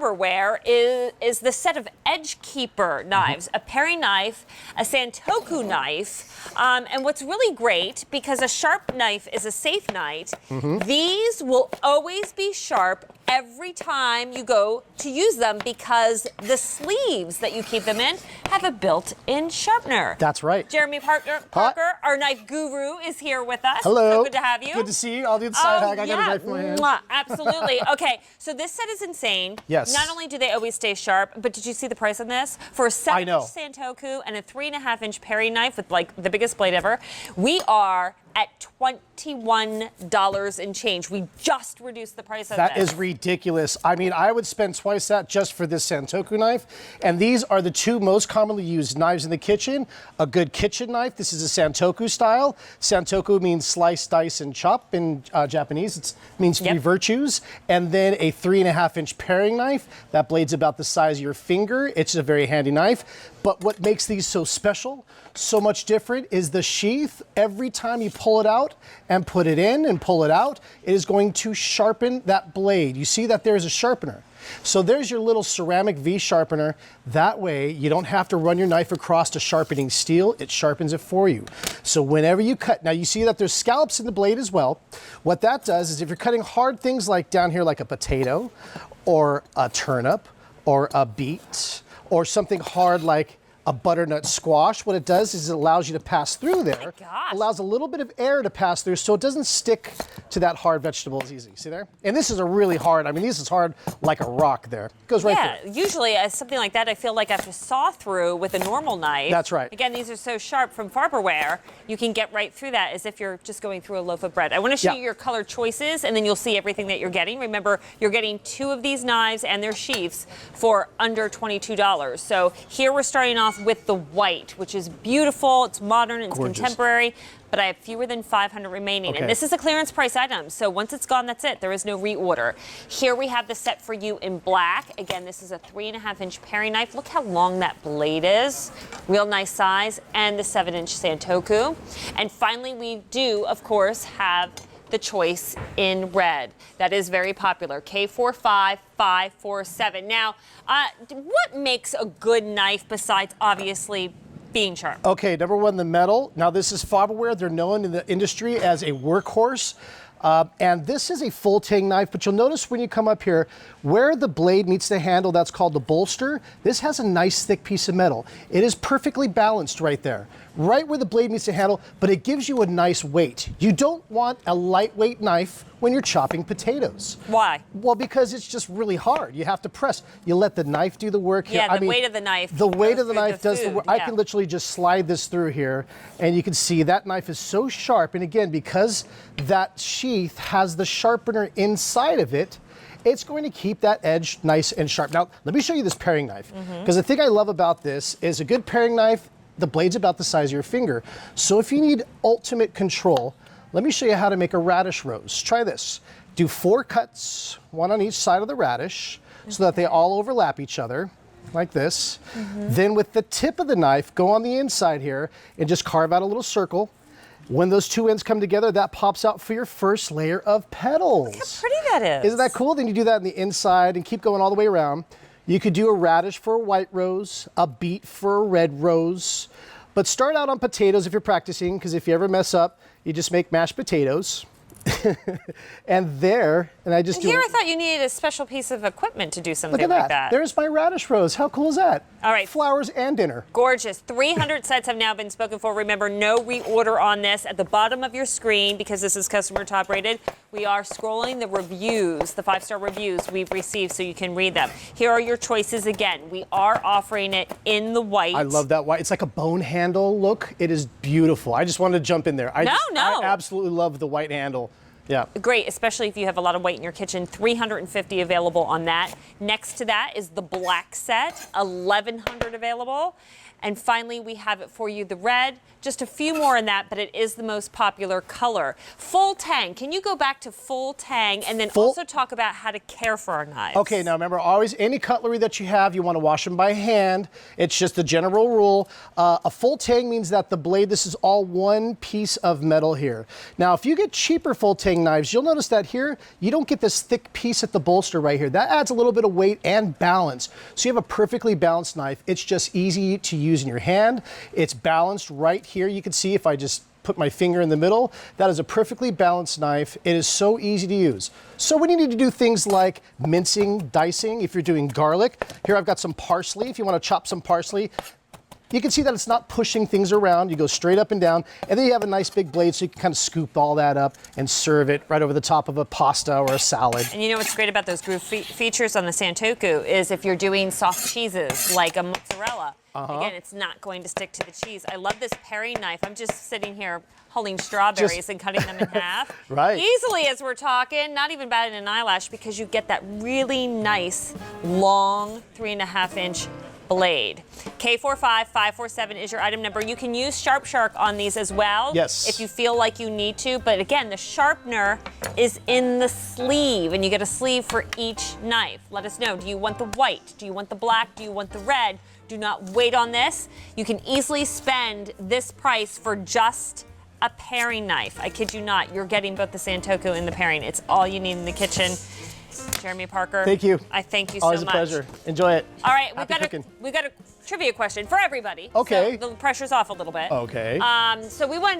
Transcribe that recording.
Farberware is the set of Edgekeeper knives, a paring knife, a Santoku knife, and what's really great, because a sharp knife is a safe knife, these will always be sharp every time you go to use them because the sleeves that you keep them in have a built-in sharpener. That's right. Jeremy Parker, our knife guru, is here with us. Hello. So good to have you. Good to see you. I'll do the side hack. I got a knife in my hand. Absolutely. Okay, so this set is insane. Yes. Not only do they always stay sharp, but did you see the price on this? For a 7-inch Santoku and a 3.5-inch paring knife with like the biggest blade ever, we are at $21 and change. We just reduced the price of That is ridiculous. I mean, I would spend twice that just for this Santoku knife. And these are the two most commonly used knives in the kitchen. A good kitchen knife. This is a Santoku style. Santoku means slice, dice, and chop in Japanese. It means three virtues. And then a 3.5-inch paring knife. That blade's about the size of your finger. It's a very handy knife. But what makes these so special, so much different, is the sheath. Every time you pull it out and put it in and pull it out, it is going to sharpen that blade. You see that there's a sharpener. So there's your little ceramic V sharpener. That way you don't have to run your knife across to sharpening steel. It sharpens it for you. So whenever you cut, now you see that there's scallops in the blade as well. What that does is if you're cutting hard things like down here like a potato or a turnip or a beet or something hard like a butternut squash, what it does is it allows you to pass through there. Allows a little bit of air to pass through so it doesn't stick to that hard vegetable as easy. See there? And this is a really hard, I mean, this is hard like a rock there. It goes right there. Yeah, usually something like that I feel like I have to saw through with a normal knife. That's right. Again, these are so sharp from Farberware, you can get right through that as if you're just going through a loaf of bread. I want to show you your color choices and then you'll see everything that you're getting. Remember, you're getting 2 of these knives and their sheaths for under $22. So here we're starting off with the white, which is beautiful, it's modern, it's contemporary, but I have fewer than 500 remaining. And this is a clearance price item, so once it's gone, that's it. There is no reorder. Here we have the set for you in black. Again, this is a 3.5-inch paring knife. Look how long that blade is. Real nice size. And the 7-inch Santoku. And finally, we do, of course, have the choice in red. That is very popular, K45547. Now, what makes a good knife besides obviously being sharp? Okay, number one, the metal. Now this is Farberware. They're known in the industry as a workhorse. And this is a full tang knife, but you'll notice when you come up here, where the blade meets the handle, that's called the bolster. This has a nice thick piece of metal. It is perfectly balanced right there, right where the blade meets the handle, but it gives you a nice weight. You don't want a lightweight knife when you're chopping potatoes. Why? Well, because it's just really hard. You have to press. You let the knife do the work here. Yeah, the weight of the knife. The weight of the knife does the work. I can literally just slide this through here, and you can see that knife is so sharp. And again, because that sheath has the sharpener inside of it, it's going to keep that edge nice and sharp. Now, let me show you this paring knife, because the thing I love about this is a good paring knife, the blade's about the size of your finger. So if you need ultimate control, let me show you how to make a radish rose. Try this. Do 4 cuts, 1 on each side of the radish, so that they all overlap each other, like this. Then with the tip of the knife, go on the inside here and just carve out a little circle. When those 2 ends come together, that pops out for your first layer of petals. Look how pretty that is. Isn't that cool? Then you do that on the inside and keep going all the way around. You could do a radish for a white rose, a beet for a red rose. But start out on potatoes if you're practicing, because if you ever mess up, you just make mashed potatoes. And I just do. Here I thought you needed a special piece of equipment to do something like that. There's my radish rose. How cool is that? All right. Flowers and dinner. Gorgeous. 300 sets have now been spoken for. Remember, no reorder on this. At the bottom of your screen, because this is customer top rated, we are scrolling the reviews, the 5-star reviews we've received so you can read them. Here are your choices again. We are offering it in the white. I love that white. It's like a bone handle look. It is beautiful. I just wanted to jump in there. I absolutely love the white handle. Yeah. Great, especially if you have a lot of weight in your kitchen. 350 available on that. Next to that is the black set, 1,100 available. And finally, we have it for you, the red. Just a few more in that, but it is the most popular color. Full tang. Can you go back to full tang and then also talk about how to care for our knives? Okay, now remember, always any cutlery that you have, you want to wash them by hand. It's just the general rule. A full tang means that the blade, this is all one piece of metal here. Now, if you get cheaper full tang knives, you'll notice that here, you don't get this thick piece at the bolster right here. That adds a little bit of weight and balance. So you have a perfectly balanced knife. It's just easy to use in your hand. It's balanced right here. You can see if I just put my finger in the middle, that is a perfectly balanced knife. It is so easy to use. So when you need to do things like mincing, dicing, if you're doing garlic, here I've got some parsley. If you want to chop some parsley, you can see that it's not pushing things around. You go straight up and down, and then you have a nice big blade so you can kind of scoop all that up and serve it right over the top of a pasta or a salad. And you know what's great about those groove features on the Santoku is if you're doing soft cheeses like a mozzarella, again, it's not going to stick to the cheese. I love this paring knife. I'm just sitting here holding strawberries and cutting them in half. Right. Easily as we're talking, not even batting an eyelash, because you get that really nice, long 3.5-inch blade. K45547 is your item number. You can use Sharp Shark on these as well. Yes. If you feel like you need to. But again, the sharpener is in the sleeve, and you get a sleeve for each knife. Let us know. Do you want the white? Do you want the black? Do you want the red? Do not wait on this. You can easily spend this price for just a paring knife. I kid you not. You're getting both the Santoku and the paring. It's all you need in the kitchen. Jeremy Parker. Thank you. I thank you so much. Always a pleasure. Enjoy it. All right, we've Happy got a trivia question for everybody. Okay. So the pressure's off a little bit. Okay. So we want